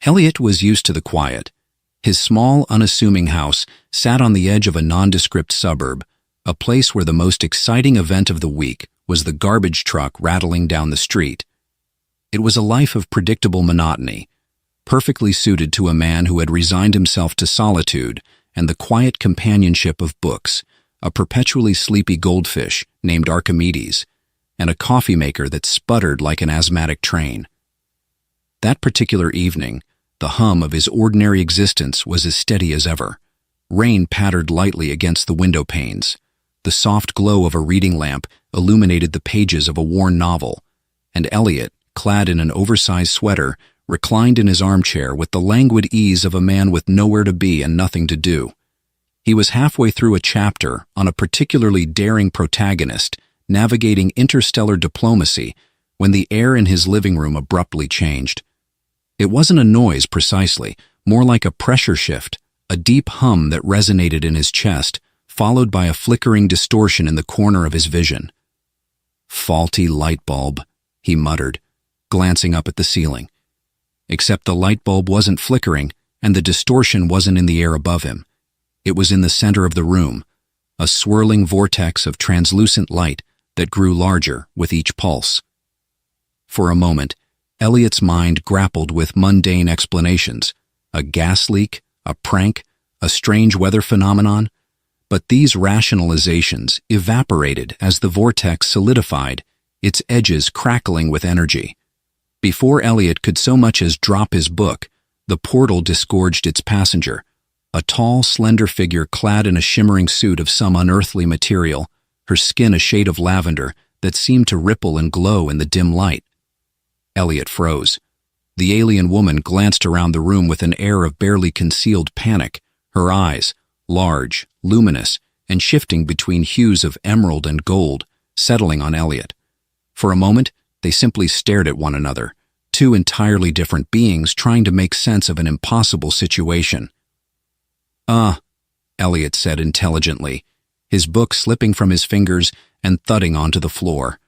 Elliot was used to the quiet. His small, unassuming house sat on the edge of a nondescript suburb, a place where the most exciting event of the week was the garbage truck rattling down the street. It was a life of predictable monotony, perfectly suited to a man who had resigned himself to solitude and the quiet companionship of books, a perpetually sleepy goldfish named Archimedes, and a coffee maker that sputtered like an asthmatic train. That particular evening, the hum of his ordinary existence was as steady as ever. Rain pattered lightly against the window panes. The soft glow of a reading lamp illuminated the pages of a worn novel, and Elliot, clad in an oversized sweater, reclined in his armchair with the languid ease of a man with nowhere to be and nothing to do. He was halfway through a chapter on a particularly daring protagonist navigating interstellar diplomacy when the air in his living room abruptly changed. It wasn't a noise precisely, more like a pressure shift, a deep hum that resonated in his chest, followed by a flickering distortion in the corner of his vision. "Faulty light bulb," he muttered, glancing up at the ceiling. Except the light bulb wasn't flickering, and the distortion wasn't in the air above him. It was in the center of the room, a swirling vortex of translucent light that grew larger with each pulse. For a moment, Elliot's mind grappled with mundane explanations, a gas leak, a prank, a strange weather phenomenon, but these rationalizations evaporated as the vortex solidified, its edges crackling with energy. Before Elliot could so much as drop his book, the portal disgorged its passenger, a tall, slender figure clad in a shimmering suit of some unearthly material, her skin a shade of lavender that seemed to ripple and glow in the dim light. Elliot froze. The alien woman glanced around the room with an air of barely concealed panic, her eyes, large, luminous, and shifting between hues of emerald and gold, settling on Elliot. For a moment, they simply stared at one another, two entirely different beings trying to make sense of an impossible situation. Elliot said intelligently, his book slipping from his fingers and thudding onto the floor.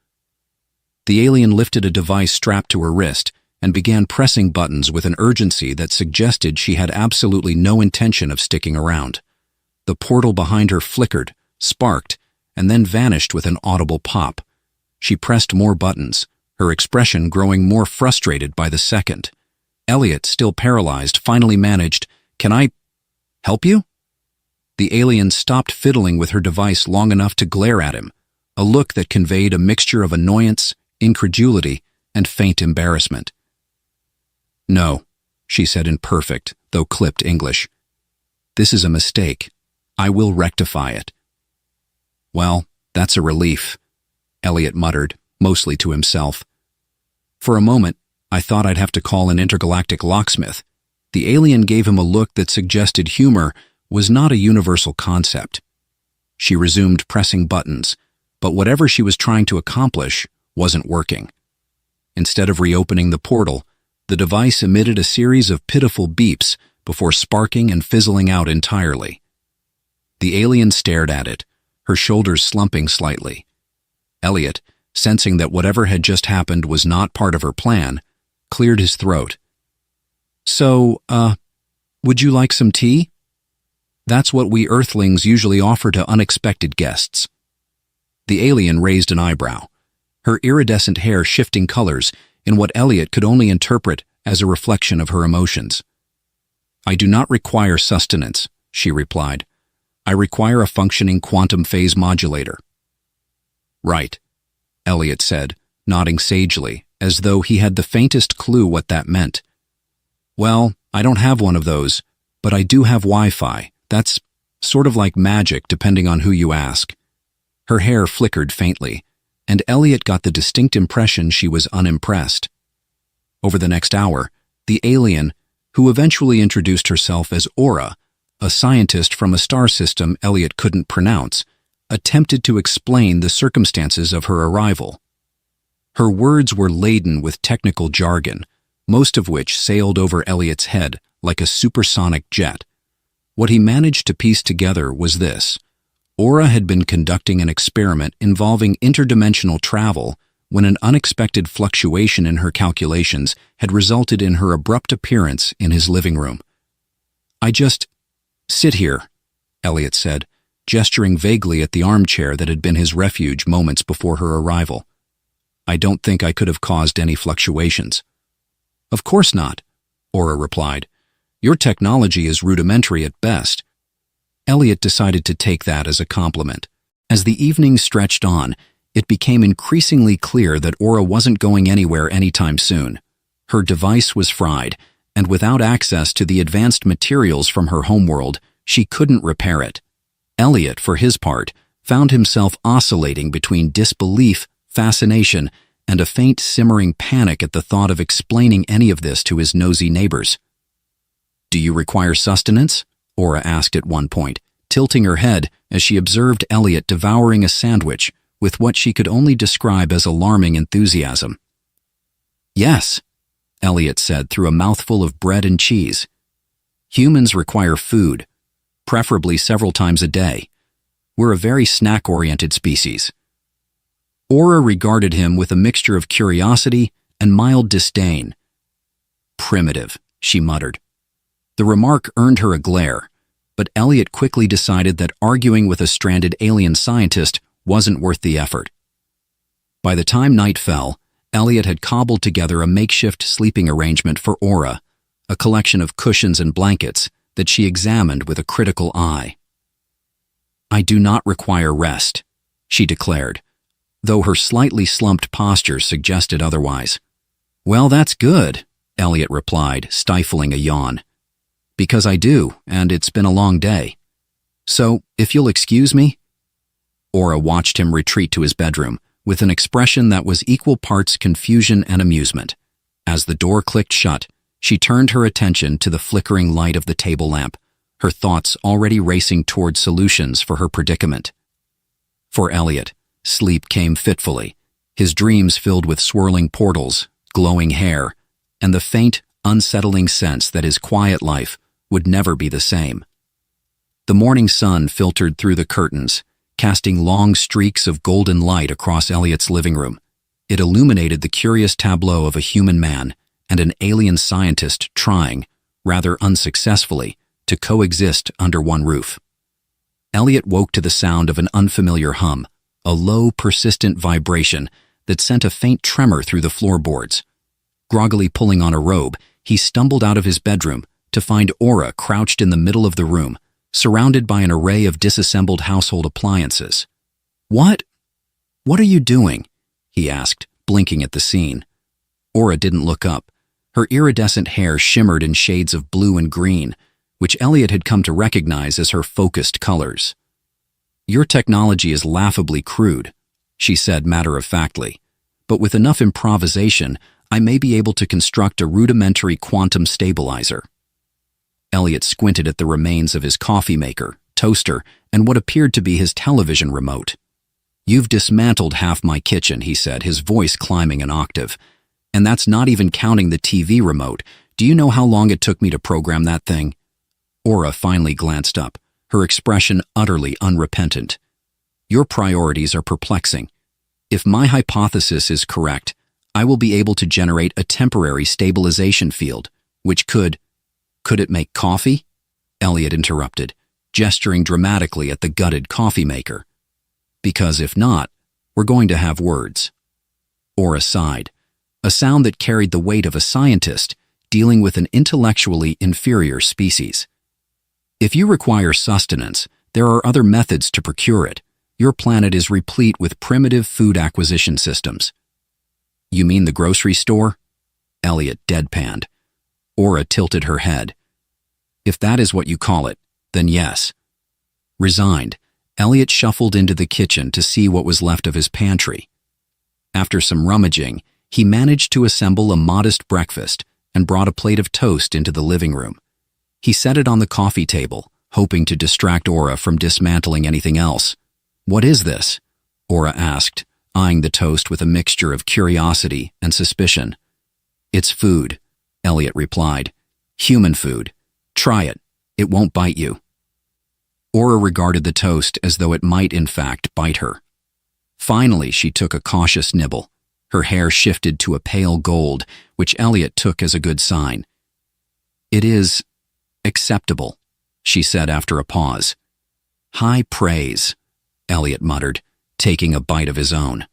The alien lifted a device strapped to her wrist and began pressing buttons with an urgency that suggested she had absolutely no intention of sticking around. The portal behind her flickered, sparked, and then vanished with an audible pop. She pressed more buttons, her expression growing more frustrated by the second. Elliot, still paralyzed, finally managed, "Can I help you?" The alien stopped fiddling with her device long enough to glare at him, a look that conveyed a mixture of annoyance, incredulity, and faint embarrassment. "No," she said in perfect, though clipped English. "This is a mistake. I will rectify it." "Well, that's a relief," Elliot muttered, mostly to himself. "For a moment, I thought I'd have to call an intergalactic locksmith." The alien gave him a look that suggested humor was not a universal concept. She resumed pressing buttons, but whatever she was trying to accomplish wasn't working. Instead of reopening the portal, the device emitted a series of pitiful beeps before sparking and fizzling out entirely. The alien stared at it, her shoulders slumping slightly. Elliot, sensing that whatever had just happened was not part of her plan, cleared his throat. "So, would you like some tea?" That's what we Earthlings usually offer to unexpected guests. The alien raised an eyebrow, her iridescent hair shifting colors in what Elliot could only interpret as a reflection of her emotions. "I do not require sustenance," she replied. "I require a functioning quantum phase modulator." "Right," Elliot said, nodding sagely, as though he had the faintest clue what that meant. "Well, I don't have one of those, but I do have Wi-Fi. That's sort of like magic, depending on who you ask." Her hair flickered faintly, and Elliot got the distinct impression she was unimpressed. Over the next hour, the alien, who eventually introduced herself as Aura, a scientist from a star system Elliot couldn't pronounce, attempted to explain the circumstances of her arrival. Her words were laden with technical jargon, most of which sailed over Elliot's head like a supersonic jet. What he managed to piece together was this: Aura had been conducting an experiment involving interdimensional travel when an unexpected fluctuation in her calculations had resulted in her abrupt appearance in his living room. "I just sit here," Elliot said, gesturing vaguely at the armchair that had been his refuge moments before her arrival. "I don't think I could have caused any fluctuations." "Of course not," Aura replied. "Your technology is rudimentary at best." Elliot decided to take that as a compliment. As the evening stretched on, it became increasingly clear that Aura wasn't going anywhere anytime soon. Her device was fried, and without access to the advanced materials from her homeworld, she couldn't repair it. Elliot, for his part, found himself oscillating between disbelief, fascination, and a faint simmering panic at the thought of explaining any of this to his nosy neighbors. "Do you require sustenance?" Aura asked at one point, tilting her head as she observed Elliot devouring a sandwich with what she could only describe as alarming enthusiasm. "Yes," Elliot said through a mouthful of bread and cheese. "Humans require food, preferably several times a day. We're a very snack-oriented species." Aura regarded him with a mixture of curiosity and mild disdain. "Primitive," she muttered. The remark earned her a glare, but Elliot quickly decided that arguing with a stranded alien scientist wasn't worth the effort. By the time night fell, Elliot had cobbled together a makeshift sleeping arrangement for Aura, a collection of cushions and blankets that she examined with a critical eye. "I do not require rest," she declared, though her slightly slumped posture suggested otherwise. "Well, that's good," Elliot replied, stifling a yawn. "Because I do, and it's been a long day. So, if you'll excuse me." Aura watched him retreat to his bedroom with an expression that was equal parts confusion and amusement. As the door clicked shut, she turned her attention to the flickering light of the table lamp, her thoughts already racing toward solutions for her predicament. For Elliot, sleep came fitfully, his dreams filled with swirling portals, glowing hair, and the faint, unsettling sense that his quiet life would never be the same. The morning sun filtered through the curtains, casting long streaks of golden light across Elliot's living room. It illuminated the curious tableau of a human man and an alien scientist trying, rather unsuccessfully, to coexist under one roof. Elliot woke to the sound of an unfamiliar hum, a low, persistent vibration that sent a faint tremor through the floorboards. Groggily pulling on a robe, he stumbled out of his bedroom to find Aura crouched in the middle of the room, surrounded by an array of disassembled household appliances. What are you doing?" he asked, blinking at the scene. Aura didn't look up. Her iridescent hair shimmered in shades of blue and green, which Elliot had come to recognize as her focused colors. "Your technology is laughably crude," she said matter-of-factly, "but with enough improvisation, I may be able to construct a rudimentary quantum stabilizer." Elliot squinted at the remains of his coffee maker, toaster, and what appeared to be his television remote. "You've dismantled half my kitchen," he said, his voice climbing an octave. "And that's not even counting the TV remote. Do you know how long it took me to program that thing?" Aura finally glanced up, her expression utterly unrepentant. "Your priorities are perplexing. If my hypothesis is correct, I will be able to generate a temporary stabilization field, which could it make coffee?" Elliot interrupted, gesturing dramatically at the gutted coffee maker. "Because if not, we're going to have words." Aura sighed, a sound that carried the weight of a scientist dealing with an intellectually inferior species. "If you require sustenance, there are other methods to procure it. Your planet is replete with primitive food acquisition systems." "You mean the grocery store?" Elliot deadpanned. Aura tilted her head. "If that is what you call it, then yes." Resigned, Elliot shuffled into the kitchen to see what was left of his pantry. After some rummaging, he managed to assemble a modest breakfast and brought a plate of toast into the living room. He set it on the coffee table, hoping to distract Aura from dismantling anything else. "What is this?" Aura asked, eyeing the toast with a mixture of curiosity and suspicion. "It's food," Elliot replied. "Human food. Try it. It won't bite you." Aura regarded the toast as though it might in fact bite her. Finally, she took a cautious nibble, Her hair shifted to a pale gold, which Elliot took as a good sign. "It is acceptable," she said after a pause. "High praise," Elliot muttered, taking a bite of his own.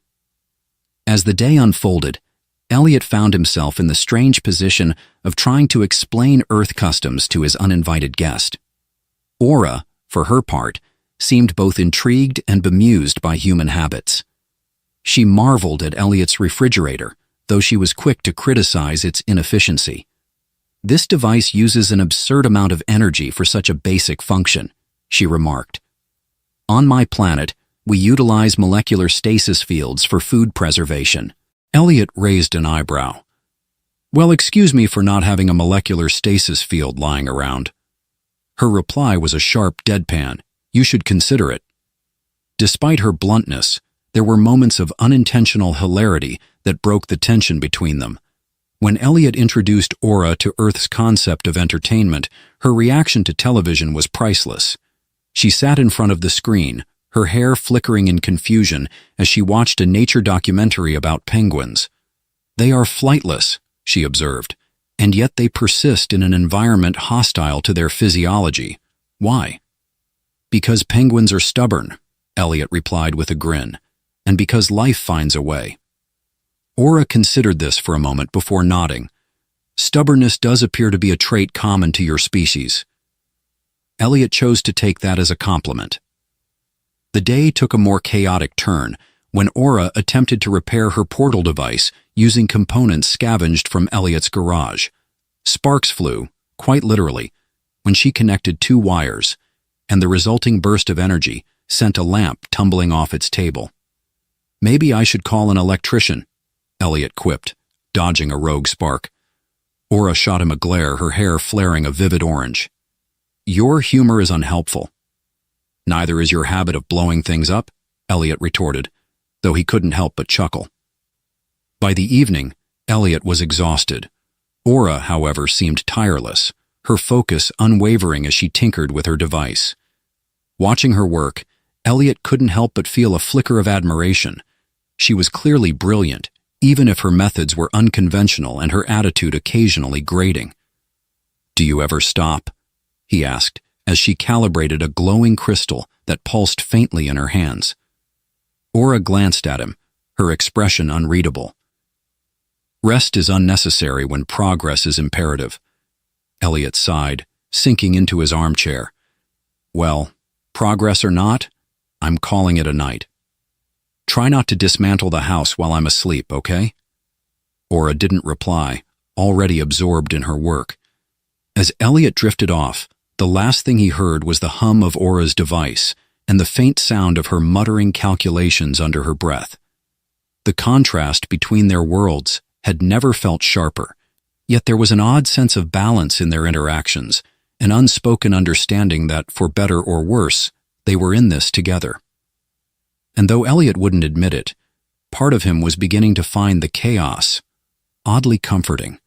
As the day unfolded, Elliot found himself in the strange position of trying to explain Earth customs to his uninvited guest. Aura, for her part, seemed both intrigued and bemused by human habits. She marveled at Elliot's refrigerator, though she was quick to criticize its inefficiency. "This device uses an absurd amount of energy for such a basic function," she remarked. "On my planet, we utilize molecular stasis fields for food preservation." Elliot raised an eyebrow. "Well, excuse me for not having a molecular stasis field lying around." Her reply was a sharp deadpan. "You should consider it." Despite her bluntness, there were moments of unintentional hilarity that broke the tension between them. When Elliot introduced Aura to Earth's concept of entertainment, her reaction to television was priceless. She sat in front of the screen, her hair flickering in confusion as she watched a nature documentary about penguins. "They are flightless," she observed, "and yet they persist in an environment hostile to their physiology. Why?" "Because penguins are stubborn," Elliot replied with a grin, "and because life finds a way." Aura considered this for a moment before nodding. "Stubbornness does appear to be a trait common to your species." Elliot chose to take that as a compliment. The day took a more chaotic turn when Aura attempted to repair her portal device using components scavenged from Elliot's garage. Sparks flew, quite literally, when she connected two wires, and the resulting burst of energy sent a lamp tumbling off its table. "Maybe I should call an electrician," Elliot quipped, dodging a rogue spark. Aura shot him a glare, her hair flaring a vivid orange. "Your humor is unhelpful." "Neither is your habit of blowing things up," Elliot retorted, though he couldn't help but chuckle. By the evening, Elliot was exhausted. Aura, however, seemed tireless, her focus unwavering as she tinkered with her device. Watching her work, Elliot couldn't help but feel a flicker of admiration. She was clearly brilliant, even if her methods were unconventional and her attitude occasionally grating. "Do you ever stop?" he asked, as she calibrated a glowing crystal that pulsed faintly in her hands. Aura glanced at him, her expression unreadable. "Rest is unnecessary when progress is imperative." Elliot sighed, sinking into his armchair. "Well, progress or not, I'm calling it a night. Try not to dismantle the house while I'm asleep, okay?" Aura didn't reply, already absorbed in her work. As Elliot drifted off, the last thing he heard was the hum of Aura's device and the faint sound of her muttering calculations under her breath. The contrast between their worlds had never felt sharper, yet there was an odd sense of balance in their interactions, an unspoken understanding that, for better or worse, they were in this together. And though Elliot wouldn't admit it, part of him was beginning to find the chaos oddly comforting.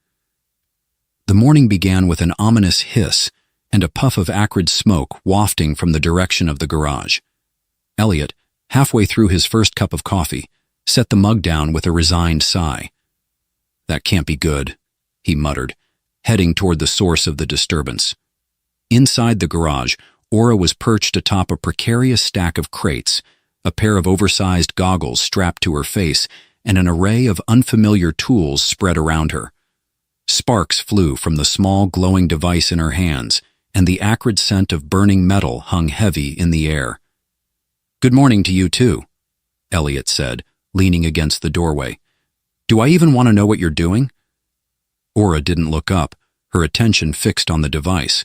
The morning began with an ominous hiss and a puff of acrid smoke wafting from the direction of the garage. Elliot, halfway through his first cup of coffee, set the mug down with a resigned sigh. "That can't be good," he muttered, heading toward the source of the disturbance. Inside the garage, Aura was perched atop a precarious stack of crates, a pair of oversized goggles strapped to her face, and an array of unfamiliar tools spread around her. Sparks flew from the small glowing device in her hands, and the acrid scent of burning metal hung heavy in the air. "Good morning to you too," Elliot said, leaning against the doorway. "Do I even want to know what you're doing?" Aura didn't look up, her attention fixed on the device.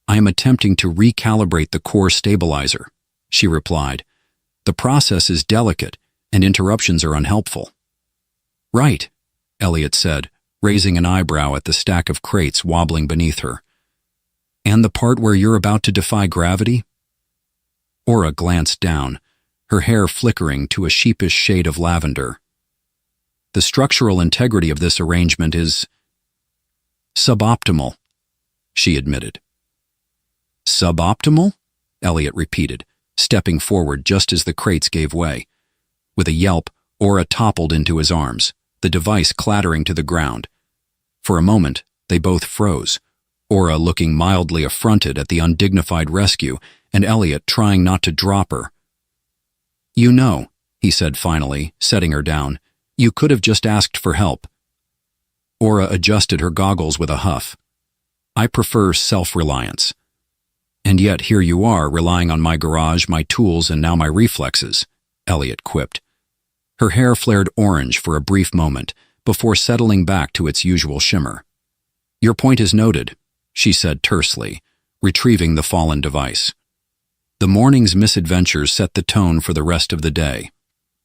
"I am attempting to recalibrate the core stabilizer," she replied. "The process is delicate, and interruptions are unhelpful." "Right," Elliot said, raising an eyebrow at the stack of crates wobbling beneath her. "And the part where you're about to defy gravity?" Aura glanced down, her hair flickering to a sheepish shade of lavender. "The structural integrity of this arrangement is suboptimal," she admitted. "Suboptimal?" Elliot repeated, stepping forward just as the crates gave way. With a yelp, Aura toppled into his arms, the device clattering to the ground. For a moment, they both froze, Aura looking mildly affronted at the undignified rescue, and Elliot trying not to drop her. "You know," he said finally, setting her down, "you could have just asked for help." Aura adjusted her goggles with a huff. "I prefer self-reliance. And yet here you are, relying on my garage, my tools, and now my reflexes," Elliot quipped. Her hair flared orange for a brief moment, before settling back to its usual shimmer. "Your point is noted," she said tersely, retrieving the fallen device. The morning's misadventures set the tone for the rest of the day.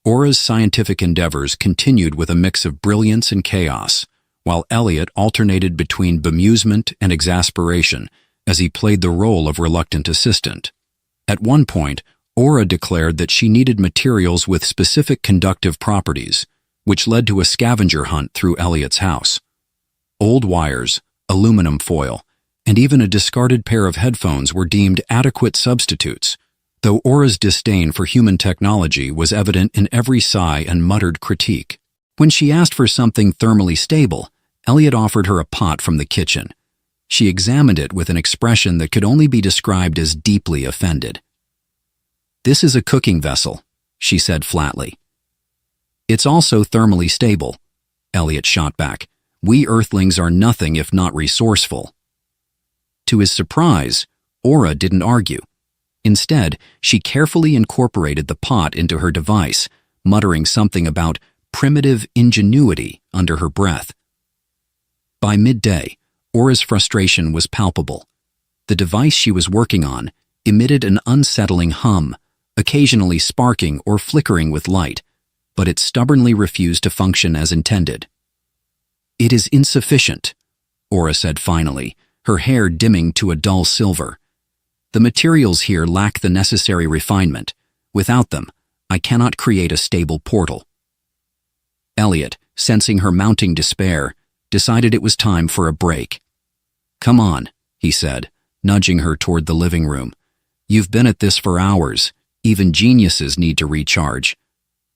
Aura's scientific endeavors continued with a mix of brilliance and chaos, while Elliot alternated between bemusement and exasperation as he played the role of reluctant assistant. At one point, Aura declared that she needed materials with specific conductive properties, which led to a scavenger hunt through Elliot's house. Old wires, aluminum foil, and even a discarded pair of headphones were deemed adequate substitutes, though Aura's disdain for human technology was evident in every sigh and muttered critique. When she asked for something thermally stable, Elliot offered her a pot from the kitchen. She examined it with an expression that could only be described as deeply offended. "This is a cooking vessel," she said flatly. "It's also thermally stable," Elliot shot back. "We Earthlings are nothing if not resourceful." To his surprise, Aura didn't argue. Instead, she carefully incorporated the pot into her device, muttering something about primitive ingenuity under her breath. By midday, Aura's frustration was palpable. The device she was working on emitted an unsettling hum, occasionally sparking or flickering with light, but it stubbornly refused to function as intended. "It is insufficient," Aura said finally, her hair dimming to a dull silver. "The materials here lack the necessary refinement. Without them, I cannot create a stable portal." Elliot, sensing her mounting despair, decided it was time for a break. "Come on," he said, nudging her toward the living room. "You've been at this for hours. Even geniuses need to recharge."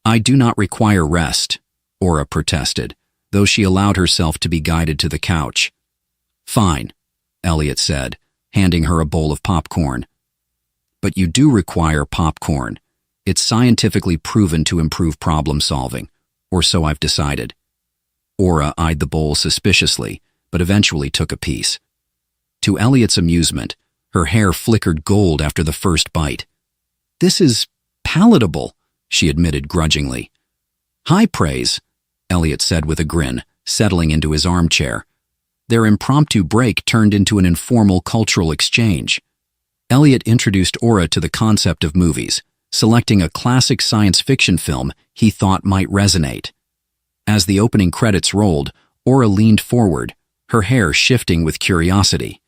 "I do not require rest," Aura protested, though she allowed herself to be guided to the couch. "Fine," Elliot said, handing her a bowl of popcorn. "But you do require popcorn. It's scientifically proven to improve problem solving, or so I've decided." Aura eyed the bowl suspiciously, but eventually took a piece. To Elliot's amusement, her hair flickered gold after the first bite. "This is palatable," she admitted grudgingly. "High praise," Elliot said with a grin, settling into his armchair. Their impromptu break turned into an informal cultural exchange. Elliot introduced Aura to the concept of movies, selecting a classic science fiction film he thought might resonate. As the opening credits rolled, Aura leaned forward, her hair shifting with curiosity.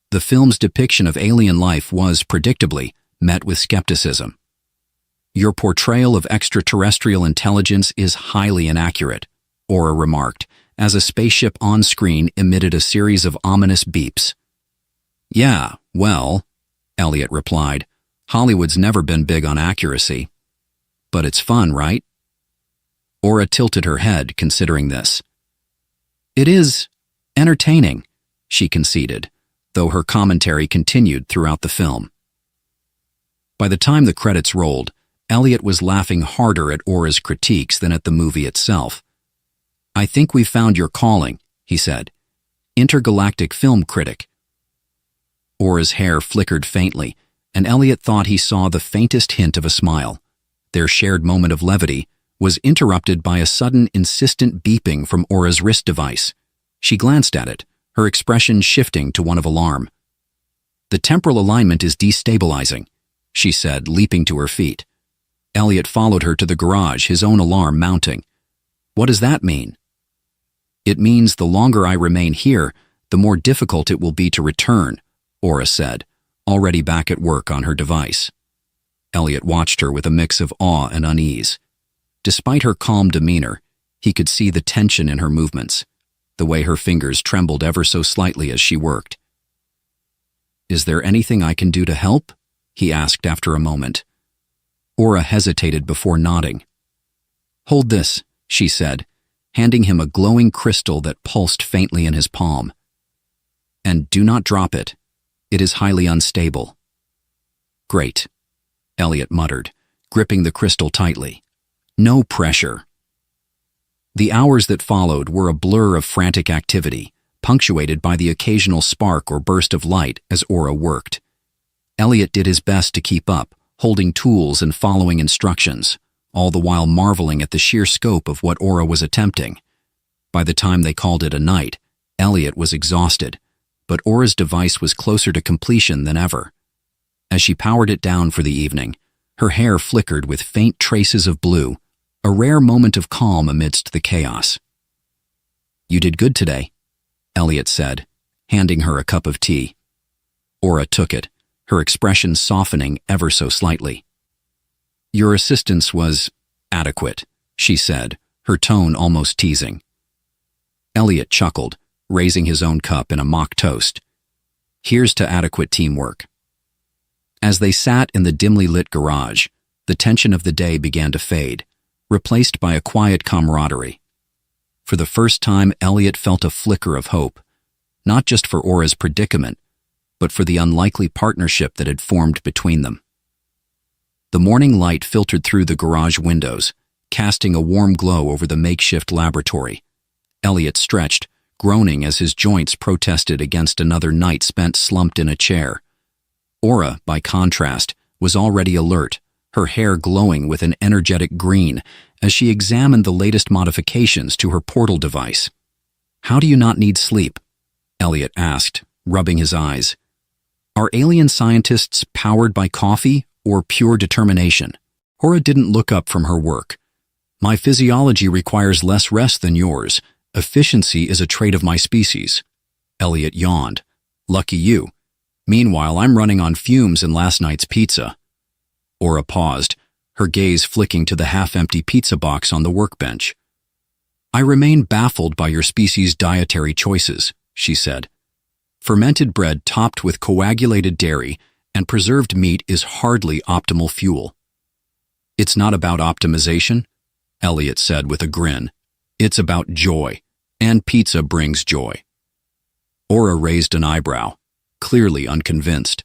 The film's depiction of alien life was, predictably, met with skepticism. "Your portrayal of extraterrestrial intelligence is highly inaccurate," Aura remarked, as a spaceship on screen emitted a series of ominous beeps. "Yeah, well," Elliot replied, "Hollywood's never been big on accuracy. But it's fun, right?" Aura tilted her head, considering this. "It is entertaining," she conceded, though her commentary continued throughout the film. By the time the credits rolled, Elliot was laughing harder at Aura's critiques than at the movie itself. "I think we've found your calling," he said. "Intergalactic film critic." Aura's hair flickered faintly, and Elliot thought he saw the faintest hint of a smile. Their shared moment of levity was interrupted by a sudden, insistent beeping from Aura's wrist device. She glanced at it, her expression shifting to one of alarm. "The temporal alignment is destabilizing," she said, leaping to her feet. Elliot followed her to the garage, his own alarm mounting. "What does that mean?" "It means the longer I remain here, the more difficult it will be to return," Aura said, already back at work on her device. Elliot watched her with a mix of awe and unease. Despite her calm demeanor, he could see the tension in her movements, the way her fingers trembled ever so slightly as she worked. "Is there anything I can do to help?" he asked after a moment. Aura hesitated before nodding. Hold this, she said, handing him a glowing crystal that pulsed faintly in his palm. And do not drop it. It is highly unstable. Great, Elliot muttered, gripping the crystal tightly. No pressure. The hours that followed were a blur of frantic activity, punctuated by the occasional spark or burst of light as Aura worked. Elliot did his best to keep up, holding tools and following instructions, all the while marveling at the sheer scope of what Aura was attempting. By the time they called it a night, Elliot was exhausted, but Aura's device was closer to completion than ever. As she powered it down for the evening, her hair flickered with faint traces of blue, a rare moment of calm amidst the chaos. You did good today, Elliot said, handing her a cup of tea. Aura took it, her expression softening ever so slightly. Your assistance was adequate, she said, her tone almost teasing. Elliot chuckled, raising his own cup in a mock toast. Here's to adequate teamwork. As they sat in the dimly lit garage, the tension of the day began to fade, replaced by a quiet camaraderie. For the first time, Elliot felt a flicker of hope, not just for Aura's predicament, but for the unlikely partnership that had formed between them. The morning light filtered through the garage windows, casting a warm glow over the makeshift laboratory. Elliot stretched, groaning as his joints protested against another night spent slumped in a chair. Aura, by contrast, was already alert, her hair glowing with an energetic green as she examined the latest modifications to her portal device. How do you not need sleep? Elliot asked, rubbing his eyes. Are alien scientists powered by coffee or pure determination? Aura didn't look up from her work. My physiology requires less rest than yours. Efficiency is a trait of my species. Elliot yawned. Lucky you. Meanwhile, I'm running on fumes and last night's pizza. Aura paused, her gaze flicking to the half-empty pizza box on the workbench. I remain baffled by your species' dietary choices, she said. Fermented bread topped with coagulated dairy and preserved meat is hardly optimal fuel. It's not about optimization, Elliot said with a grin. It's about joy, and pizza brings joy. Aura raised an eyebrow, clearly unconvinced.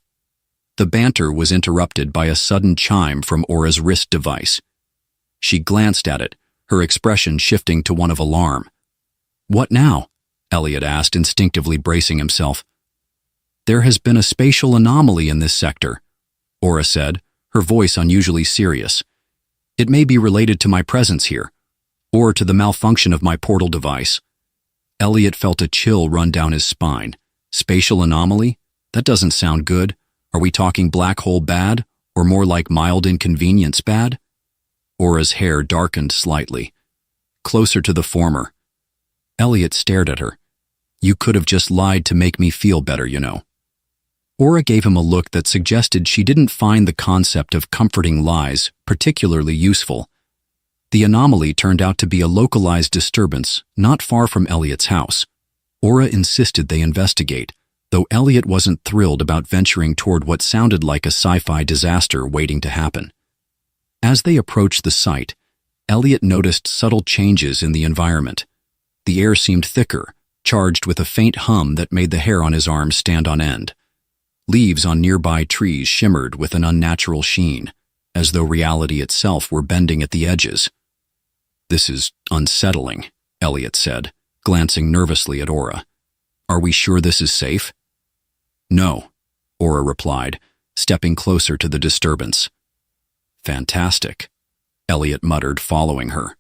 The banter was interrupted by a sudden chime from Aura's wrist device. She glanced at it, her expression shifting to one of alarm. What now? Elliot asked, instinctively bracing himself. There has been a spatial anomaly in this sector, Aura said, her voice unusually serious. It may be related to my presence here, or to the malfunction of my portal device. Elliot felt a chill run down his spine. Spatial anomaly? That doesn't sound good. Are we talking black hole bad, or more like mild inconvenience bad? Aura's hair darkened slightly. Closer to the former. Elliot stared at her. You could have just lied to make me feel better, you know. Aura gave him a look that suggested she didn't find the concept of comforting lies particularly useful. The anomaly turned out to be a localized disturbance not far from Elliot's house. Aura insisted they investigate, though Elliot wasn't thrilled about venturing toward what sounded like a sci-fi disaster waiting to happen. As they approached the site, Elliot noticed subtle changes in the environment. The air seemed thicker, charged with a faint hum that made the hair on his arms stand on end. Leaves on nearby trees shimmered with an unnatural sheen, as though reality itself were bending at the edges. This is unsettling, Elliot said, glancing nervously at Aura. Are we sure this is safe? No, Aura replied, stepping closer to the disturbance. Fantastic, Elliot muttered, following her.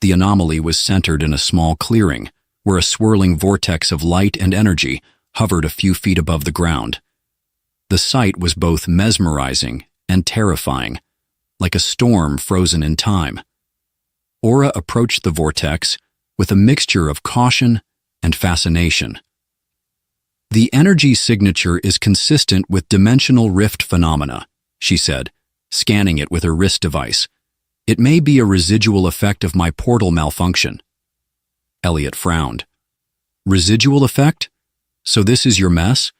The anomaly was centered in a small clearing, where a swirling vortex of light and energy hovered a few feet above the ground. The sight was both mesmerizing and terrifying, like a storm frozen in time. Aura approached the vortex with a mixture of caution and fascination. The energy signature is consistent with dimensional rift phenomena, she said, scanning it with her wrist device. It may be a residual effect of my portal malfunction. Elliot frowned. Residual effect? So this is your mess?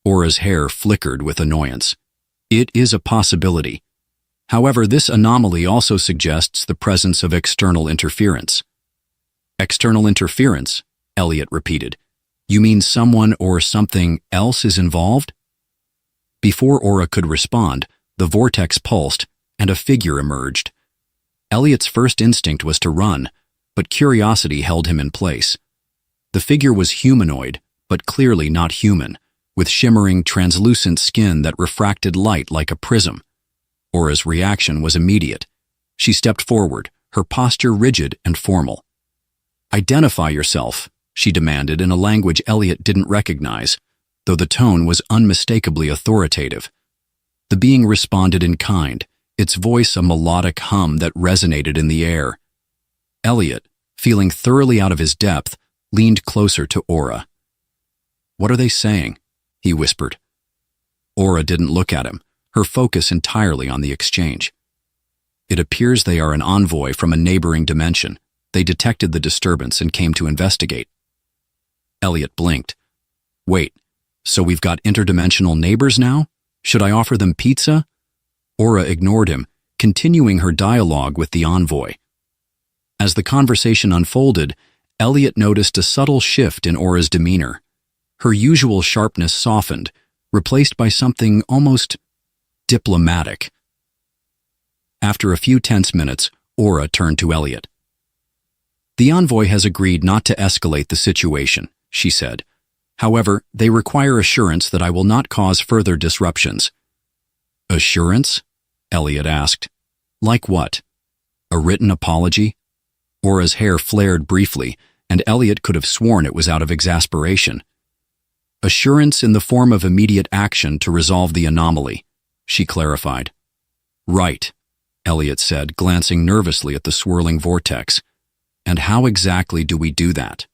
Aura's hair flickered with annoyance. It is a possibility. However, this anomaly also suggests the presence of external interference. External interference? Elliot repeated. You mean someone or something else is involved? Before Aura could respond, the vortex pulsed, and a figure emerged. Elliot's first instinct was to run, but curiosity held him in place. The figure was humanoid, but clearly not human, with shimmering, translucent skin that refracted light like a prism. Aura's reaction was immediate. She stepped forward, her posture rigid and formal. Identify yourself, she demanded in a language Elliot didn't recognize, though the tone was unmistakably authoritative. The being responded in kind, its voice a melodic hum that resonated in the air. Elliot, feeling thoroughly out of his depth, leaned closer to Aura. What are they saying? He whispered. Aura didn't look at him, her focus entirely on the exchange. It appears they are an envoy from a neighboring dimension. They detected the disturbance and came to investigate. Elliot blinked. Wait, so we've got interdimensional neighbors now? Should I offer them pizza? Aura ignored him, continuing her dialogue with the envoy. As the conversation unfolded, Elliot noticed a subtle shift in Aura's demeanor. Her usual sharpness softened, replaced by something almost diplomatic. After a few tense minutes, Aura turned to Elliot. The envoy has agreed not to escalate the situation, she said. However, they require assurance that I will not cause further disruptions. Assurance? Elliot asked. Like what? A written apology? Aura's hair flared briefly, and Elliot could have sworn it was out of exasperation. Assurance in the form of immediate action to resolve the anomaly, she clarified. Right, Elliot said, glancing nervously at the swirling vortex. And how exactly do we do that?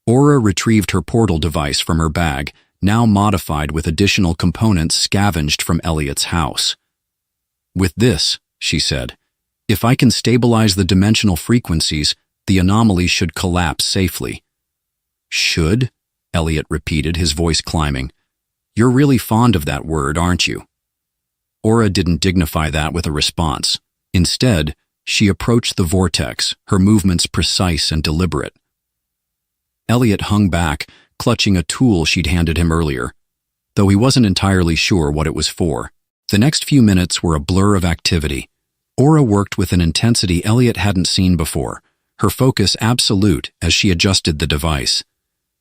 Aura retrieved her portal device from her bag, now modified with additional components scavenged from Elliot's house. With this, she said, if I can stabilize the dimensional frequencies, the anomaly should collapse safely. Should? Elliot repeated, his voice climbing. You're really fond of that word, aren't you? Aura didn't dignify that with a response. Instead, she approached the vortex, her movements precise and deliberate. Elliot hung back, clutching a tool she'd handed him earlier, though he wasn't entirely sure what it was for. The next few minutes were a blur of activity. Aura worked with an intensity Elliot hadn't seen before, her focus absolute as she adjusted the device.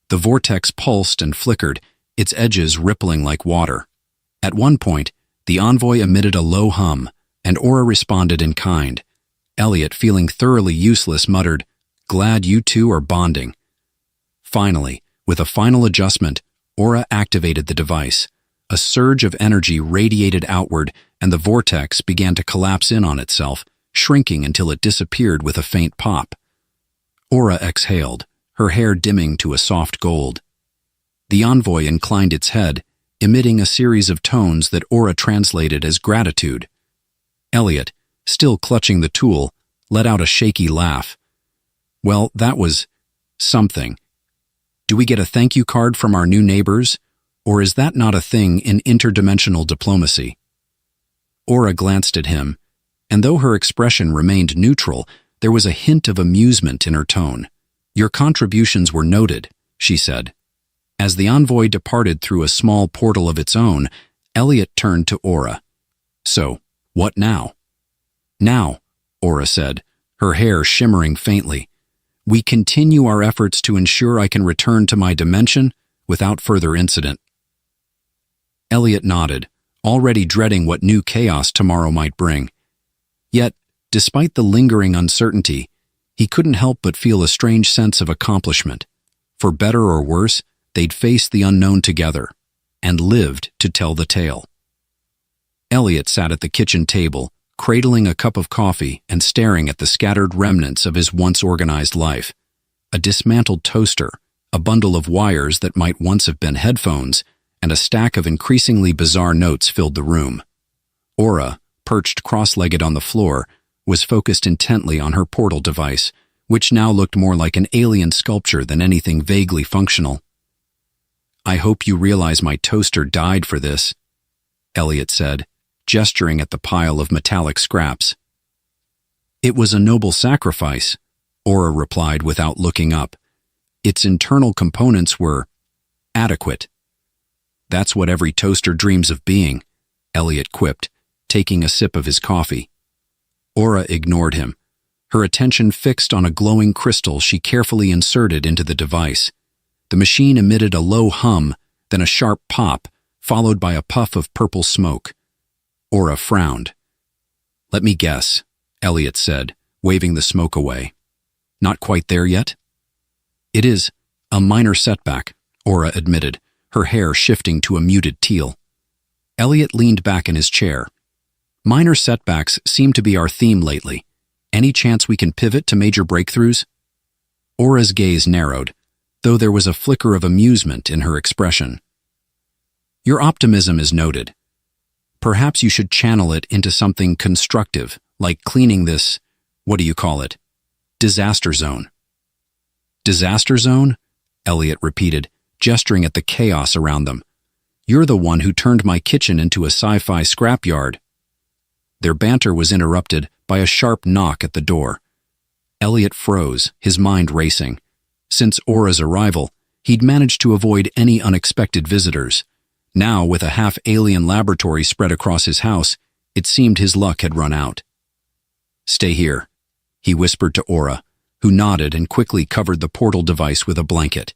The vortex pulsed and flickered, its edges rippling like water. At one point, the envoy emitted a low hum, and Aura responded in kind. Elliot, feeling thoroughly useless, muttered, "Glad you two are bonding." Finally, with a final adjustment, Aura activated the device. A surge of energy radiated outward, and the vortex began to collapse in on itself, shrinking until it disappeared with a faint pop. Aura exhaled, her hair dimming to a soft gold. The envoy inclined its head, emitting a series of tones that Aura translated as gratitude. Elliot, still clutching the tool, let out a shaky laugh. Well, that was something. Do we get a thank you card from our new neighbors, or is that not a thing in interdimensional diplomacy? Aura glanced at him, and though her expression remained neutral, there was a hint of amusement in her tone. Your contributions were noted, she said. As the envoy departed through a small portal of its own, Elliot turned to Aura. So, what now? Now, Aura said, her hair shimmering faintly. We continue our efforts to ensure I can return to my dimension without further incident. Elliot nodded, already dreading what new chaos tomorrow might bring. Yet, despite the lingering uncertainty, he couldn't help but feel a strange sense of accomplishment. For better or worse, they'd faced the unknown together, and lived to tell the tale. Elliot sat at the kitchen table, cradling a cup of coffee and staring at the scattered remnants of his once-organized life. A dismantled toaster, a bundle of wires that might once have been headphones, and a stack of increasingly bizarre notes filled the room. Aura, perched cross-legged on the floor, was focused intently on her portal device, which now looked more like an alien sculpture than anything vaguely functional. I hope you realize my toaster died for this, Elliot said, gesturing at the pile of metallic scraps. "It was a noble sacrifice," Aura replied without looking up. "Its internal components were adequate." "That's what every toaster dreams of being," Elliot quipped, taking a sip of his coffee. Aura ignored him, her attention fixed on a glowing crystal she carefully inserted into the device. The machine emitted a low hum, then a sharp pop, followed by a puff of purple smoke. Aura frowned. "Let me guess," Elliot said, waving the smoke away. "Not quite there yet?" "It is a minor setback," Aura admitted, her hair shifting to a muted teal. Elliot leaned back in his chair. "Minor setbacks seem to be our theme lately. Any chance we can pivot to major breakthroughs?" Aura's gaze narrowed, though there was a flicker of amusement in her expression. "Your optimism is noted. Perhaps you should channel it into something constructive, like cleaning this, what do you call it, disaster zone." "Disaster zone?" Elliot repeated, gesturing at the chaos around them. "You're the one who turned my kitchen into a sci-fi scrapyard." Their banter was interrupted by a sharp knock at the door. Elliot froze, his mind racing. Since Aura's arrival, he'd managed to avoid any unexpected visitors. Now, with a half-alien laboratory spread across his house, it seemed his luck had run out. "Stay here," he whispered to Aura, who nodded and quickly covered the portal device with a blanket.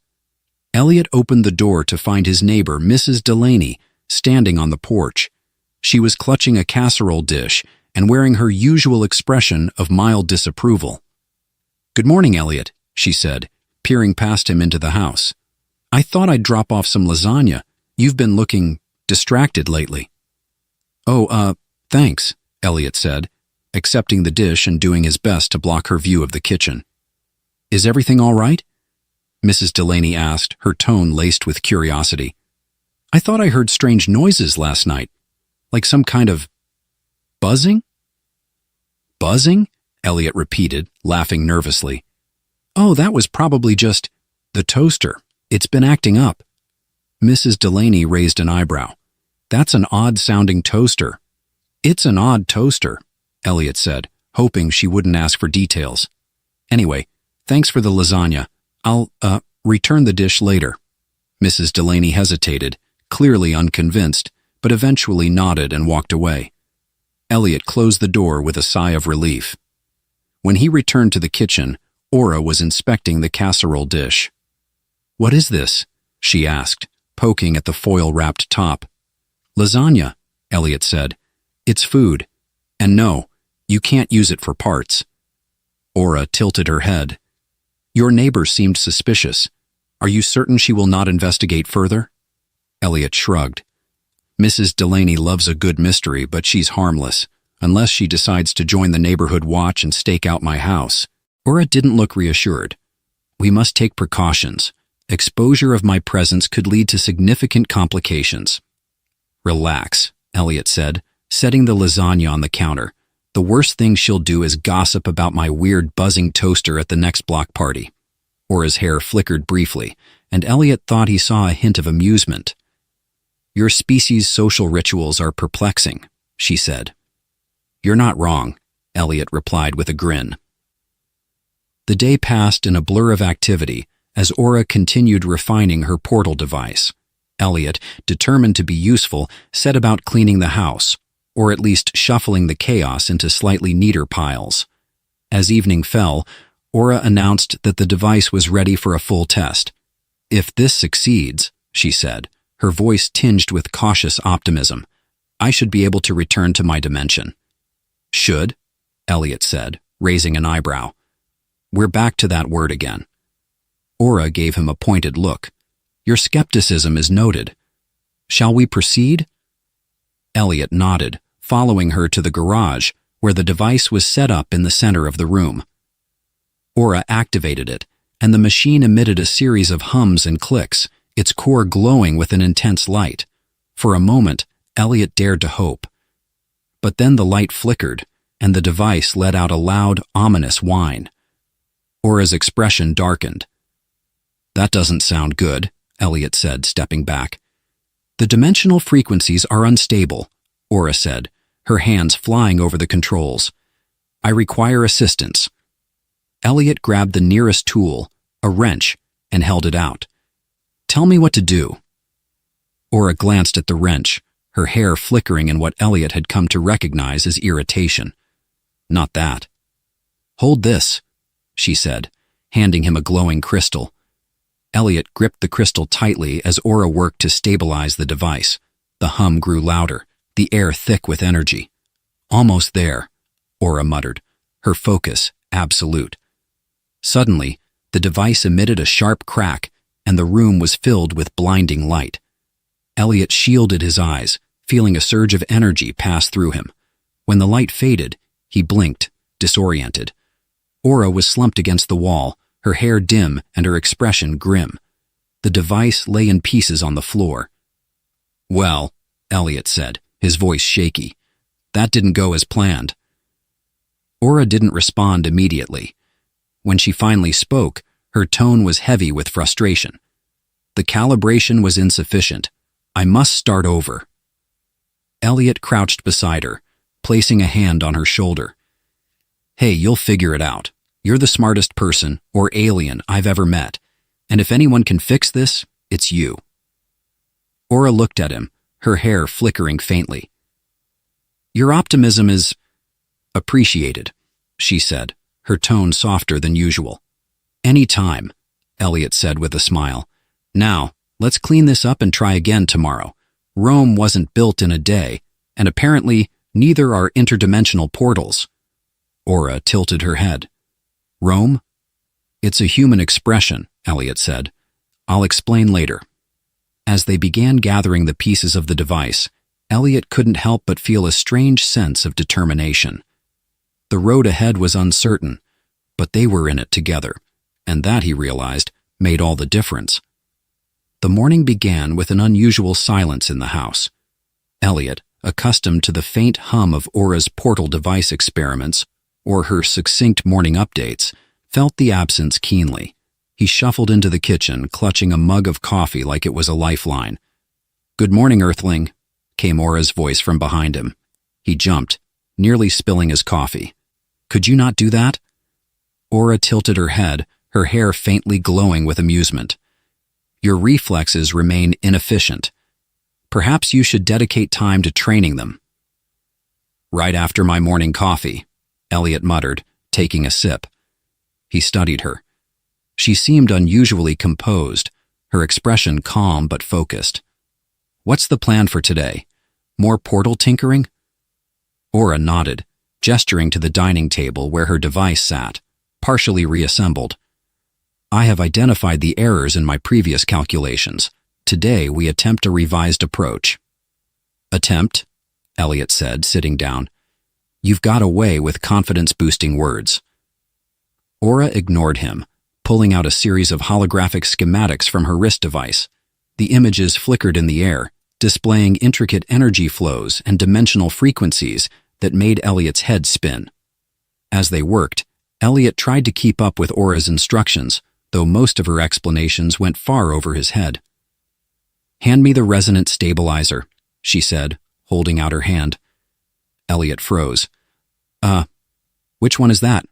Elliot opened the door to find his neighbor, Mrs. Delaney, standing on the porch. She was clutching a casserole dish and wearing her usual expression of mild disapproval. "Good morning, Elliot," she said, peering past him into the house. "I thought I'd drop off some lasagna. You've been looking distracted lately." "Oh, thanks," Elliot said, accepting the dish and doing his best to block her view of the kitchen. "Is everything all right?" Mrs. Delaney asked, her tone laced with curiosity. "I thought I heard strange noises last night, like some kind of buzzing?" "Buzzing?" Elliot repeated, laughing nervously. "Oh, that was probably just the toaster. It's been acting up." Mrs. Delaney raised an eyebrow. "That's an odd-sounding toaster." "It's an odd toaster," Elliot said, hoping she wouldn't ask for details. "Anyway, thanks for the lasagna. I'll, return the dish later." Mrs. Delaney hesitated, clearly unconvinced, but eventually nodded and walked away. Elliot closed the door with a sigh of relief. When he returned to the kitchen, Aura was inspecting the casserole dish. "What is this?" she asked, poking at the foil-wrapped top. "Lasagna," Elliot said. "It's food. And no, you can't use it for parts." Aura tilted her head. "Your neighbor seemed suspicious. Are you certain she will not investigate further?" Elliot shrugged. "Mrs. Delaney loves a good mystery, but she's harmless, unless she decides to join the neighborhood watch and stake out my house." Aura didn't look reassured. "We must take precautions. Exposure of my presence could lead to significant complications." "Relax," Elliot said, setting the lasagna on the counter. "The worst thing she'll do is gossip about my weird buzzing toaster at the next block party." Aura's hair flickered briefly, and Elliot thought he saw a hint of amusement. "Your species' social rituals are perplexing," she said. "You're not wrong," Elliot replied with a grin. The day passed in a blur of activity as Aura continued refining her portal device. Elliot, determined to be useful, set about cleaning the house, or at least shuffling the chaos into slightly neater piles. As evening fell, Aura announced that the device was ready for a full test. "If this succeeds," she said, her voice tinged with cautious optimism, "I should be able to return to my dimension." "Should?" Elliot said, raising an eyebrow. "We're back to that word again." Aura gave him a pointed look. "Your skepticism is noted. Shall we proceed?" Elliot nodded, following her to the garage, where the device was set up in the center of the room. Aura activated it, and the machine emitted a series of hums and clicks, its core glowing with an intense light. For a moment, Elliot dared to hope. But then the light flickered, and the device let out a loud, ominous whine. Aura's expression darkened. "That doesn't sound good," Elliot said, stepping back. "The dimensional frequencies are unstable," Aura said, her hands flying over the controls. "I require assistance." Elliot grabbed the nearest tool, a wrench, and held it out. "Tell me what to do." Aura glanced at the wrench, her hair flickering in what Elliot had come to recognize as irritation. "Not that." "Hold this," she said, handing him a glowing crystal. Elliot gripped the crystal tightly as Aura worked to stabilize the device. The hum grew louder, the air thick with energy. "Almost there," Aura muttered, her focus absolute. Suddenly, the device emitted a sharp crack, and the room was filled with blinding light. Elliot shielded his eyes, feeling a surge of energy pass through him. When the light faded, he blinked, disoriented. Aura was slumped against the wall, her hair dim and her expression grim. The device lay in pieces on the floor. "Well," Elliot said, his voice shaky, "that didn't go as planned." Aura didn't respond immediately. When she finally spoke, her tone was heavy with frustration. "The calibration was insufficient. I must start over." Elliot crouched beside her, placing a hand on her shoulder. "Hey, you'll figure it out. You're the smartest person, or alien, I've ever met. And if anyone can fix this, it's you." Aura looked at him, her hair flickering faintly. "Your optimism is appreciated," she said, her tone softer than usual. "Any time," Elliot said with a smile. "Now, let's clean this up and try again tomorrow. Rome wasn't built in a day, and apparently neither are interdimensional portals." Aura tilted her head. "Rome? It's a human expression," Elliot said. "I'll explain later." As they began gathering the pieces of the device, Elliot couldn't help but feel a strange sense of determination. The road ahead was uncertain, but they were in it together, and that, he realized, made all the difference. The morning began with an unusual silence in the house. Elliot, accustomed to the faint hum of Aura's portal device experiments, or her succinct morning updates, felt the absence keenly. He shuffled into the kitchen, clutching a mug of coffee like it was a lifeline. "Good morning, Earthling," came Aura's voice from behind him. He jumped, nearly spilling his coffee. "Could you not do that?" Aura tilted her head, her hair faintly glowing with amusement. "Your reflexes remain inefficient. Perhaps you should dedicate time to training them." "Right after my morning coffee," Elliot muttered, taking a sip. He studied her. She seemed unusually composed, her expression calm but focused. "What's the plan for today? More portal tinkering?" Aura nodded, gesturing to the dining table where her device sat, partially reassembled. "I have identified the errors in my previous calculations. Today we attempt a revised approach." "Attempt?" Elliot said, sitting down. "You've got away with confidence-boosting words." Aura ignored him, pulling out a series of holographic schematics from her wrist device. The images flickered in the air, displaying intricate energy flows and dimensional frequencies that made Elliot's head spin. As they worked, Elliot tried to keep up with Aura's instructions, though most of her explanations went far over his head. "Hand me the resonance stabilizer," she said, holding out her hand. Elliot froze. Which one is that?"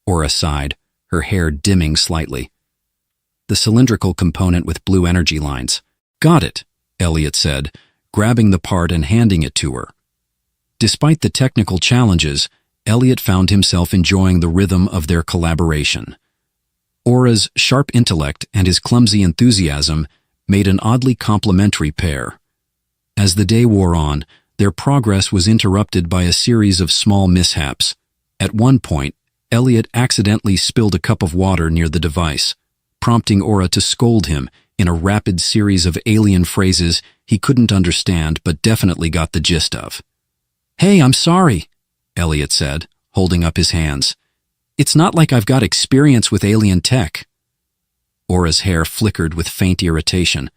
Aura sighed, her hair dimming slightly. "The cylindrical component with blue energy lines." "Got it," Elliot said, grabbing the part and handing it to her. Despite the technical challenges, Elliot found himself enjoying the rhythm of their collaboration. Aura's sharp intellect and his clumsy enthusiasm made an oddly complementary pair. As the day wore on, their progress was interrupted by a series of small mishaps. At one point, Elliot accidentally spilled a cup of water near the device, prompting Aura to scold him in a rapid series of alien phrases he couldn't understand but definitely got the gist of. "Hey, I'm sorry," Elliot said, holding up his hands. "It's not like I've got experience with alien tech." Aura's hair flickered with faint irritation,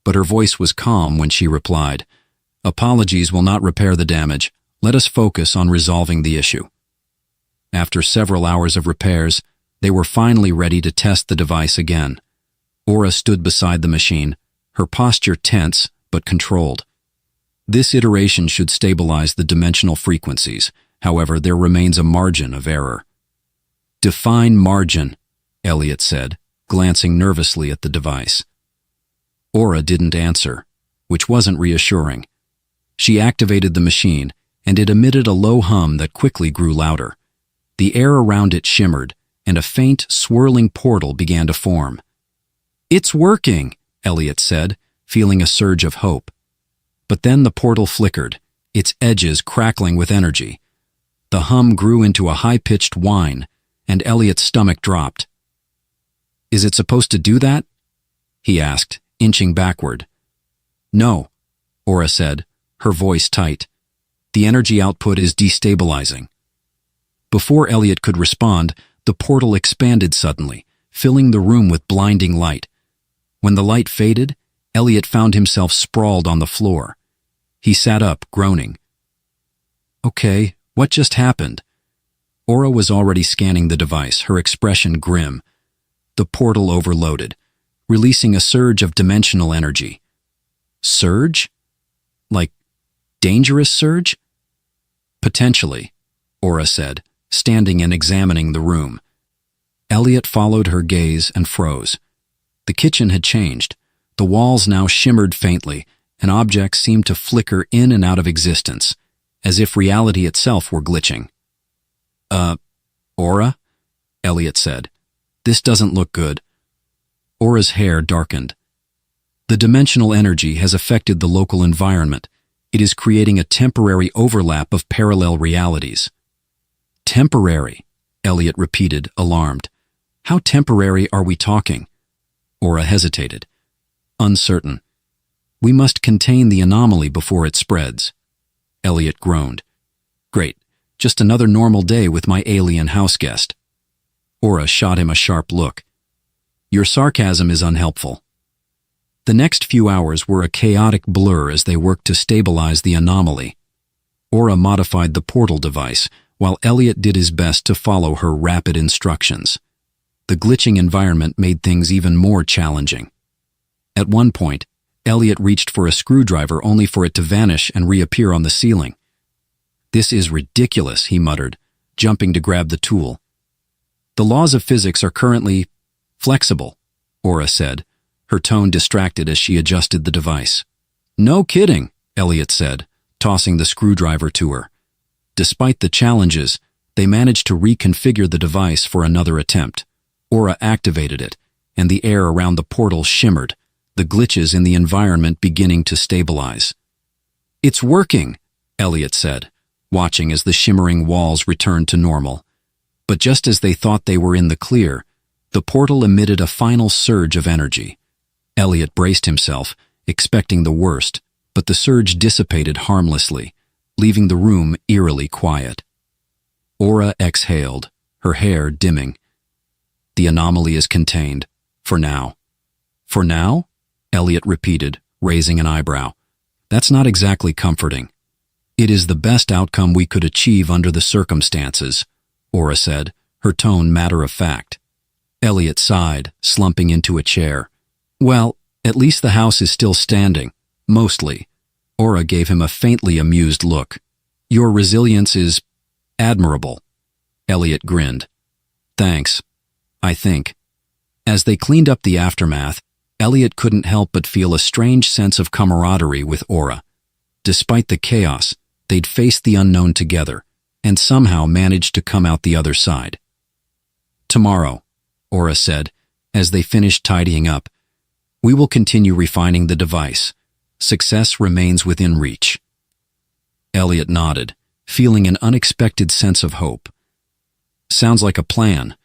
but her voice was calm when she replied, "Apologies will not repair the damage. Let us focus on resolving the issue." After several hours of repairs, they were finally ready to test the device again. Aura stood beside the machine, her posture tense but controlled. This iteration should stabilize the dimensional frequencies. However, there remains a margin of error. Define margin, Elliot said, glancing nervously at the device. Aura didn't answer, which wasn't reassuring. She activated the machine, and it emitted a low hum that quickly grew louder. The air around it shimmered, and a faint, swirling portal began to form. "It's working," Elliot said, feeling a surge of hope. But then the portal flickered, its edges crackling with energy. The hum grew into a high-pitched whine, and Elliot's stomach dropped. "Is it supposed to do that?" he asked, inching backward. "No," Aura said, her voice tight. "The energy output is destabilizing." Before Elliot could respond, the portal expanded suddenly, filling the room with blinding light. When the light faded, Elliot found himself sprawled on the floor. He sat up, groaning. "Okay, what just happened?" Aura was already scanning the device, her expression grim. The portal overloaded, releasing a surge of dimensional energy. Surge? Like, dangerous surge? "Potentially," Aura said, standing and examining the room. Elliot followed her gaze and froze. The kitchen had changed. The walls now shimmered faintly, and objects seemed to flicker in and out of existence, as if reality itself were glitching. Aura?" Elliot said. "This doesn't look good." Aura's hair darkened. "The dimensional energy has affected the local environment. It is creating a temporary overlap of parallel realities." "Temporary," Elliot repeated, alarmed. "How temporary are we talking?" Aura hesitated. "Uncertain. We must contain the anomaly before it spreads." Elliot groaned. "Great. Just another normal day with my alien houseguest." Aura shot him a sharp look. "Your sarcasm is unhelpful." The next few hours were a chaotic blur as they worked to stabilize the anomaly. Aura modified the portal device, while Elliot did his best to follow her rapid instructions. The glitching environment made things even more challenging. At one point, Elliot reached for a screwdriver only for it to vanish and reappear on the ceiling. "This is ridiculous," he muttered, jumping to grab the tool. "The laws of physics are currently flexible," Aura said, her tone distracted as she adjusted the device. "No kidding," Elliot said, tossing the screwdriver to her. Despite the challenges, they managed to reconfigure the device for another attempt. Aura activated it, and the air around the portal shimmered, the glitches in the environment beginning to stabilize. "It's working," Elliot said, watching as the shimmering walls returned to normal. But just as they thought they were in the clear, the portal emitted a final surge of energy. Elliot braced himself, expecting the worst, but the surge dissipated harmlessly, leaving the room eerily quiet. Aura exhaled, her hair dimming. "The anomaly is contained, for now." "For now?" Elliot repeated, raising an eyebrow. "That's not exactly comforting." "It is the best outcome we could achieve under the circumstances," Aura said, her tone matter-of-fact. Elliot sighed, slumping into a chair. "Well, at least the house is still standing, mostly." Aura gave him a faintly amused look. "Your resilience is admirable." Elliot grinned. "Thanks, I think." As they cleaned up the aftermath, Elliot couldn't help but feel a strange sense of camaraderie with Aura. Despite the chaos, they'd faced the unknown together, and somehow managed to come out the other side. "Tomorrow," Aura said, as they finished tidying up, "we will continue refining the device. Success remains within reach." Elliot nodded, feeling an unexpected sense of hope. "Sounds like a plan.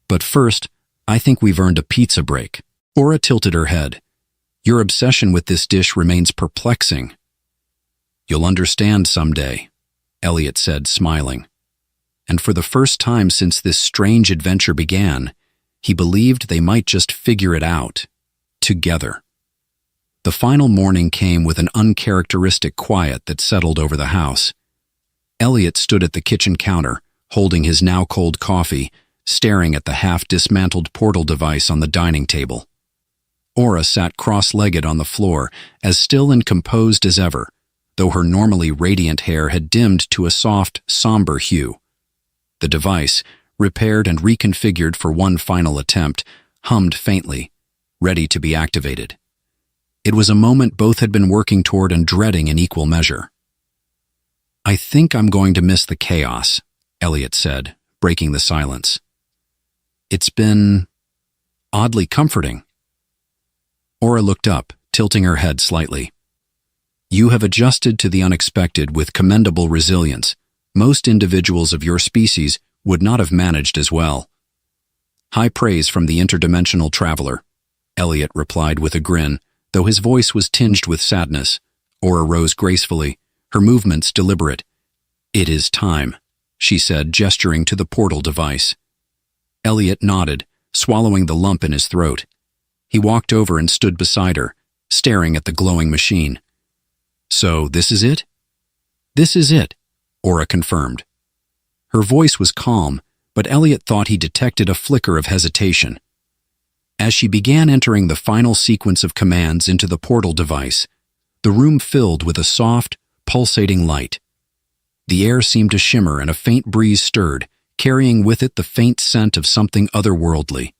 But first, I think we've earned a pizza break." Aura tilted her head. "Your obsession with this dish remains perplexing." "You'll understand someday," Elliot said, smiling. And for the first time since this strange adventure began, he believed they might just figure it out, together. The final morning came with an uncharacteristic quiet that settled over the house. Elliot stood at the kitchen counter, holding his now-cold coffee, staring at the half-dismantled portal device on the dining table. Aura sat cross-legged on the floor, as still and composed as ever, though her normally radiant hair had dimmed to a soft, somber hue. The device, repaired and reconfigured for one final attempt, hummed faintly, ready to be activated. It was a moment both had been working toward and dreading in equal measure. "I think I'm going to miss the chaos," Elliot said, breaking the silence. "It's been oddly comforting." Aura looked up, tilting her head slightly. "You have adjusted to the unexpected with commendable resilience. Most individuals of your species would not have managed as well." "High praise from the interdimensional traveler," Elliot replied with a grin, though his voice was tinged with sadness. Aura rose gracefully, her movements deliberate. "It is time," she said, gesturing to the portal device. Elliot nodded, swallowing the lump in his throat. He walked over and stood beside her, staring at the glowing machine. "So this is it?" "This is it," Aura confirmed. Her voice was calm, but Elliot thought he detected a flicker of hesitation. As she began entering the final sequence of commands into the portal device, the room filled with a soft, pulsating light. The air seemed to shimmer and a faint breeze stirred, carrying with it the faint scent of something otherworldly.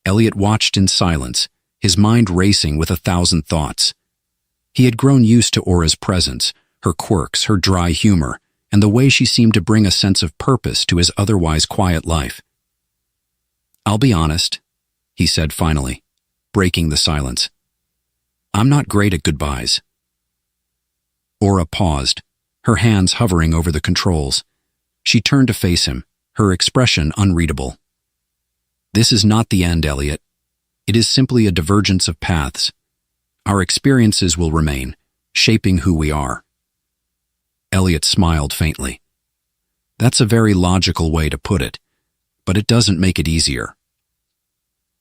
Elliot watched in silence, his mind racing with 1,000 thoughts. He had grown used to Aura's presence, her quirks, her dry humor, and the way she seemed to bring a sense of purpose to his otherwise quiet life. "I'll be honest," he said finally, breaking the silence. "I'm not great at goodbyes." Aura paused, her hands hovering over the controls. She turned to face him, her expression unreadable. "This is not the end, Elliot. It is simply a divergence of paths. Our experiences will remain, shaping who we are." Elliot smiled faintly. "That's a very logical way to put it, but it doesn't make it easier."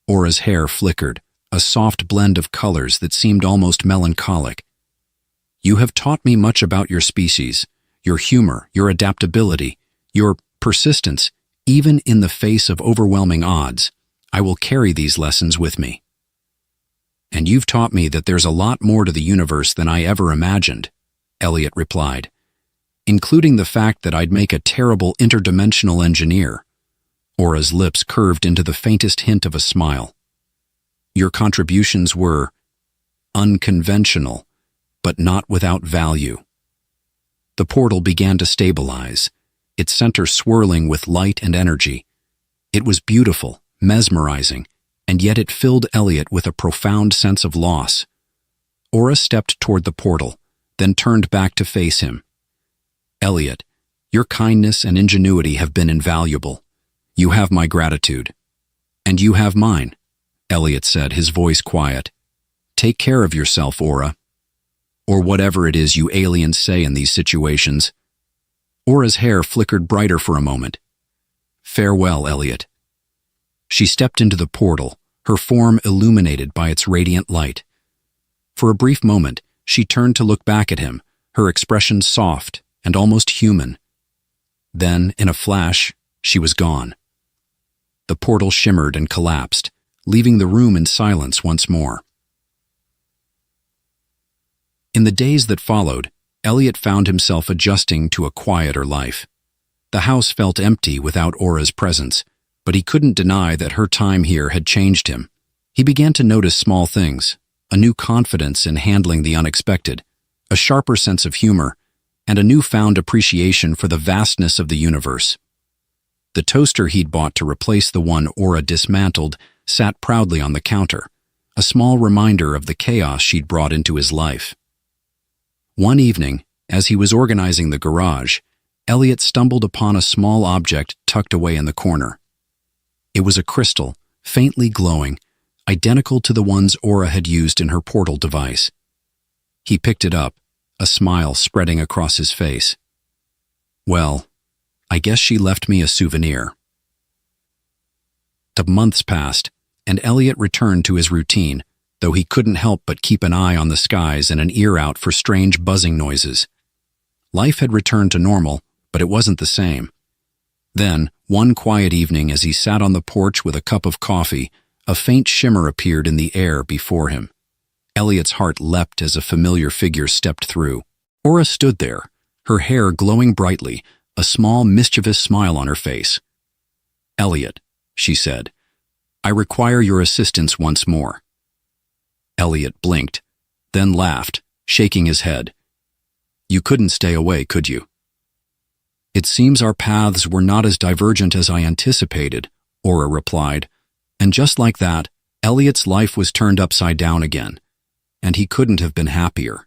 Aura's hair flickered, a soft blend of colors that seemed almost melancholic. "You have taught me much about your species, your humor, your adaptability, your persistence. Even in the face of overwhelming odds, I will carry these lessons with me." "And you've taught me that there's a lot more to the universe than I ever imagined," Elliot replied, "including the fact that I'd make a terrible interdimensional engineer." Aura's lips curved into the faintest hint of a smile. "Your contributions were unconventional, but not without value." The portal began to stabilize, its center swirling with light and energy. It was beautiful, mesmerizing, and yet it filled Elliot with a profound sense of loss. Aura stepped toward the portal, then turned back to face him. "Elliot, your kindness and ingenuity have been invaluable. You have my gratitude." "And you have mine," Elliot said, his voice quiet. "Take care of yourself, Aura." Or whatever it is you aliens say in these situations. Aura's hair flickered brighter for a moment. "Farewell, Elliot." She stepped into the portal, her form illuminated by its radiant light. For a brief moment, she turned to look back at him, her expression soft and almost human. Then, in a flash, she was gone. The portal shimmered and collapsed, leaving the room in silence once more. In the days that followed, Elliot found himself adjusting to a quieter life. The house felt empty without Aura's presence, but he couldn't deny that her time here had changed him. He began to notice small things, a new confidence in handling the unexpected, a sharper sense of humor, and a newfound appreciation for the vastness of the universe. The toaster he'd bought to replace the one Aura dismantled sat proudly on the counter, a small reminder of the chaos she'd brought into his life. One evening, as he was organizing the garage, Elliot stumbled upon a small object tucked away in the corner. It was a crystal, faintly glowing, identical to the ones Aura had used in her portal device. He picked it up, a smile spreading across his face. "Well, I guess she left me a souvenir." The months passed, and Elliot returned to his routine, though he couldn't help but keep an eye on the skies and an ear out for strange buzzing noises. Life had returned to normal, but it wasn't the same. Then, one quiet evening as he sat on the porch with a cup of coffee, a faint shimmer appeared in the air before him. Elliot's heart leapt as a familiar figure stepped through. Aura stood there, her hair glowing brightly, a small mischievous smile on her face. "Elliot," she said, "I require your assistance once more." Elliot blinked, then laughed, shaking his head. "You couldn't stay away, could you?" "It seems our paths were not as divergent as I anticipated," Aura replied, and just like that, Elliot's life was turned upside down again, and he couldn't have been happier.